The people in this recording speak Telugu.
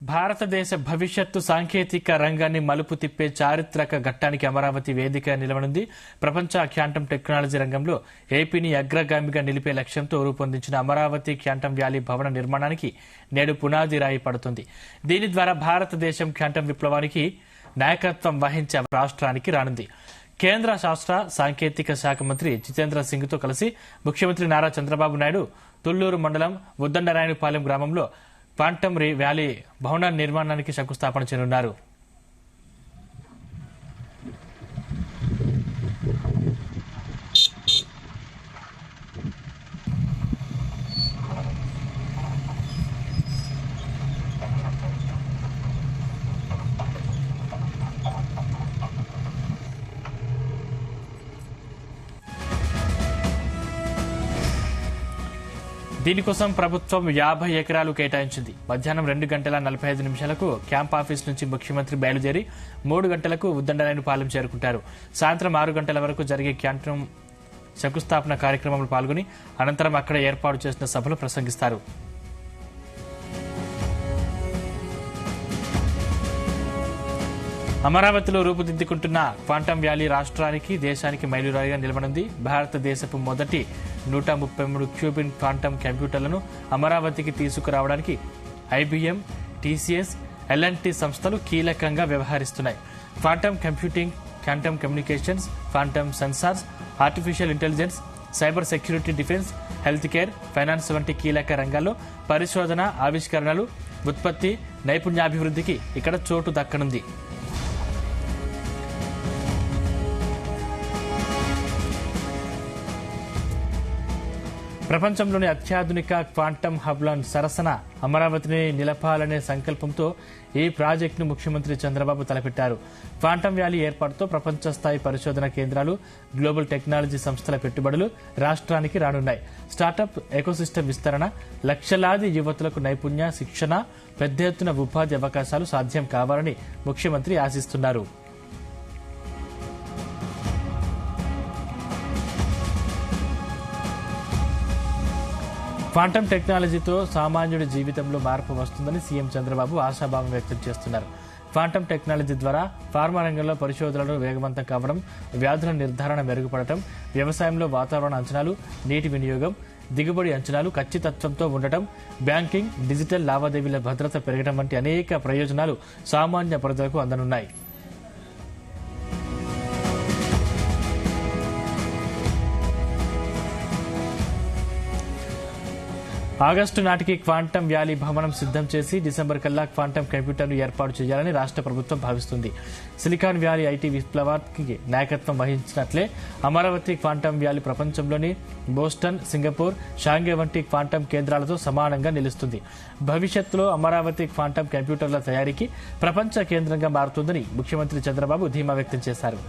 భారతదేశ భవిష్యత్తు సాంకేతిక రంగాన్ని మలుపు తిప్పే చారిత్రక ఘట్టానికి అమరావతి వేదిక నిలవనుంది. ప్రపంచ క్వాంటం టెక్నాలజీ రంగంలో ఏపీని అగ్రగామిగా నిలిపే లక్ష్యంతో రూపొందించిన అమరావతి క్వాంటం వ్యాలీ భవన నిర్మాణానికి నేడు పునాది రాయి పడుతుంది. దీని ద్వారా భారతదేశం క్వాంటం విప్లవానికి నాయకత్వం వహించే రాష్ట్రానికి రానుంది. కేంద్ర శాస్త్ర సాంకేతిక శాఖ మంత్రి జితేంద్ర సింగ్ తో కలిసి ముఖ్యమంత్రి నారా చంద్రబాబు నాయుడు తుళ్లూరు మండలం ఉద్దండరాయనిపాలెం గ్రామంలో క్వాంటం వ్యాలీ భవన నిర్మాణానికి శంకుస్థాపన చేయనున్నారు. దీనికోసం ప్రభుత్వం 50 ఎకరాలు కేటాయించింది. మధ్యాహ్నం 2:45 క్యాంప్ ఆఫీస్ నుంచి ముఖ్యమంత్రి బయలుదేరి 3 గంటలకు ఉద్దండరాయనిపాలెం చేరుకుంటారు. సాయంత్రం 6 గంటల వరకు జరిగే క్వాంటం శంకుస్థాపన కార్యక్రమంలో పాల్గొని అనంతరం అక్కడ ఏర్పాటు చేసిన సభలో ప్రసంగిస్తారు. అమరావతిలో రూపుదిద్దుకుంటున్న క్వాంటం వ్యాలీ రాష్ట్రానికి దేశానికి మైలురాయిగా నిలవనుంది. భారతదేశపు మొదటి 133 క్యూబిన్ క్వాంటం కంప్యూటర్లను అమరావతికి తీసుకురావడానికి ఐబీఎం, టీసీఎస్, ఎల్ఎన్టీ సంస్థలు కీలకంగా వ్యవహరిస్తున్నాయి. Quantum computing, quantum communications, quantum sensors, artificial intelligence, cyber security, defence, health care, finance వంటి కీలక రంగాల్లో పరిశోధన, ఆవిష్కరణలు, ఉత్పత్తి, నైపుణ్యాభివృద్ధికి ఇక్కడ చోటు దక్కనుంది. ప్రపంచంలోని అత్యాధునిక క్వాంటం హబ్ల సరసన అమరావతిని నిలపాలనే సంకల్పంతో ఈ ప్రాజెక్టును ముఖ్యమంత్రి చంద్రబాబు తలపెట్టారు. క్వాంటం వ్యాలీ ఏర్పాటుతో ప్రపంచ స్థాయి పరిశోధన కేంద్రాలు, గ్లోబల్ టెక్నాలజీ సంస్థల పెట్టుబడులు రాష్ట్రానికి రానున్నాయి. స్టార్టప్ ఎకోసిస్టమ్ విస్తరణ, లక్షలాది యువతులకు నైపుణ్య శిక్షణ, పెద్ద ఎత్తున ఉపాధి అవకాశాలు సాధ్యం కావాలని ముఖ్యమంత్రి ఆశిస్తున్నారు. క్వాంటం టెక్నాలజీతో సామాన్యుడి జీవితంలో మార్పు వస్తుందని సీఎం చంద్రబాబు ఆశాభావం వ్యక్తం చేస్తున్నారు. క్వాంటం టెక్నాలజీ ద్వారా ఫార్మా రంగంలో పరిశోధనలు వేగవంతం కావడం, వ్యాధుల నిర్ధారణ మెరుగుపడటం, వ్యవసాయంలో వాతావరణ అంచనాలు, నీటి వినియోగం, దిగుబడి అంచనాలు ఖచ్చితత్వంతో ఉండటం, బ్యాంకింగ్, డిజిటల్ లావాదేవీల భద్రత పెరగడం వంటి అనేక ప్రయోజనాలు సామాన్య ప్రజలకు అందనున్నాయి. ఆగస్టు నాటికి క్వాంటం వ్యాలీ భవనం సిద్దం చేసి డిసెంబర్ కల్లా క్వాంటం కంప్యూటర్ను ఏర్పాటు చేయాలని రాష్ట్ర ప్రభుత్వం భావిస్తుంది. సిలికాన్ వ్యాలీ ఐటీ విప్లవానికి నాయకత్వం వహించినట్లే అమరావతి క్వాంటం వ్యాలీ ప్రపంచంలోని బోస్టన్, సింగపూర్, షాంఘై వంటి క్వాంటం కేంద్రాలతో సమానంగా నిలుస్తుంది. భవిష్యత్తులో అమరావతి క్వాంటం కంప్యూటర్ల తయారీకి ప్రపంచ కేంద్రంగా మారుతుందని ముఖ్యమంత్రి చంద్రబాబు ధీమా వ్యక్తం చేశారు.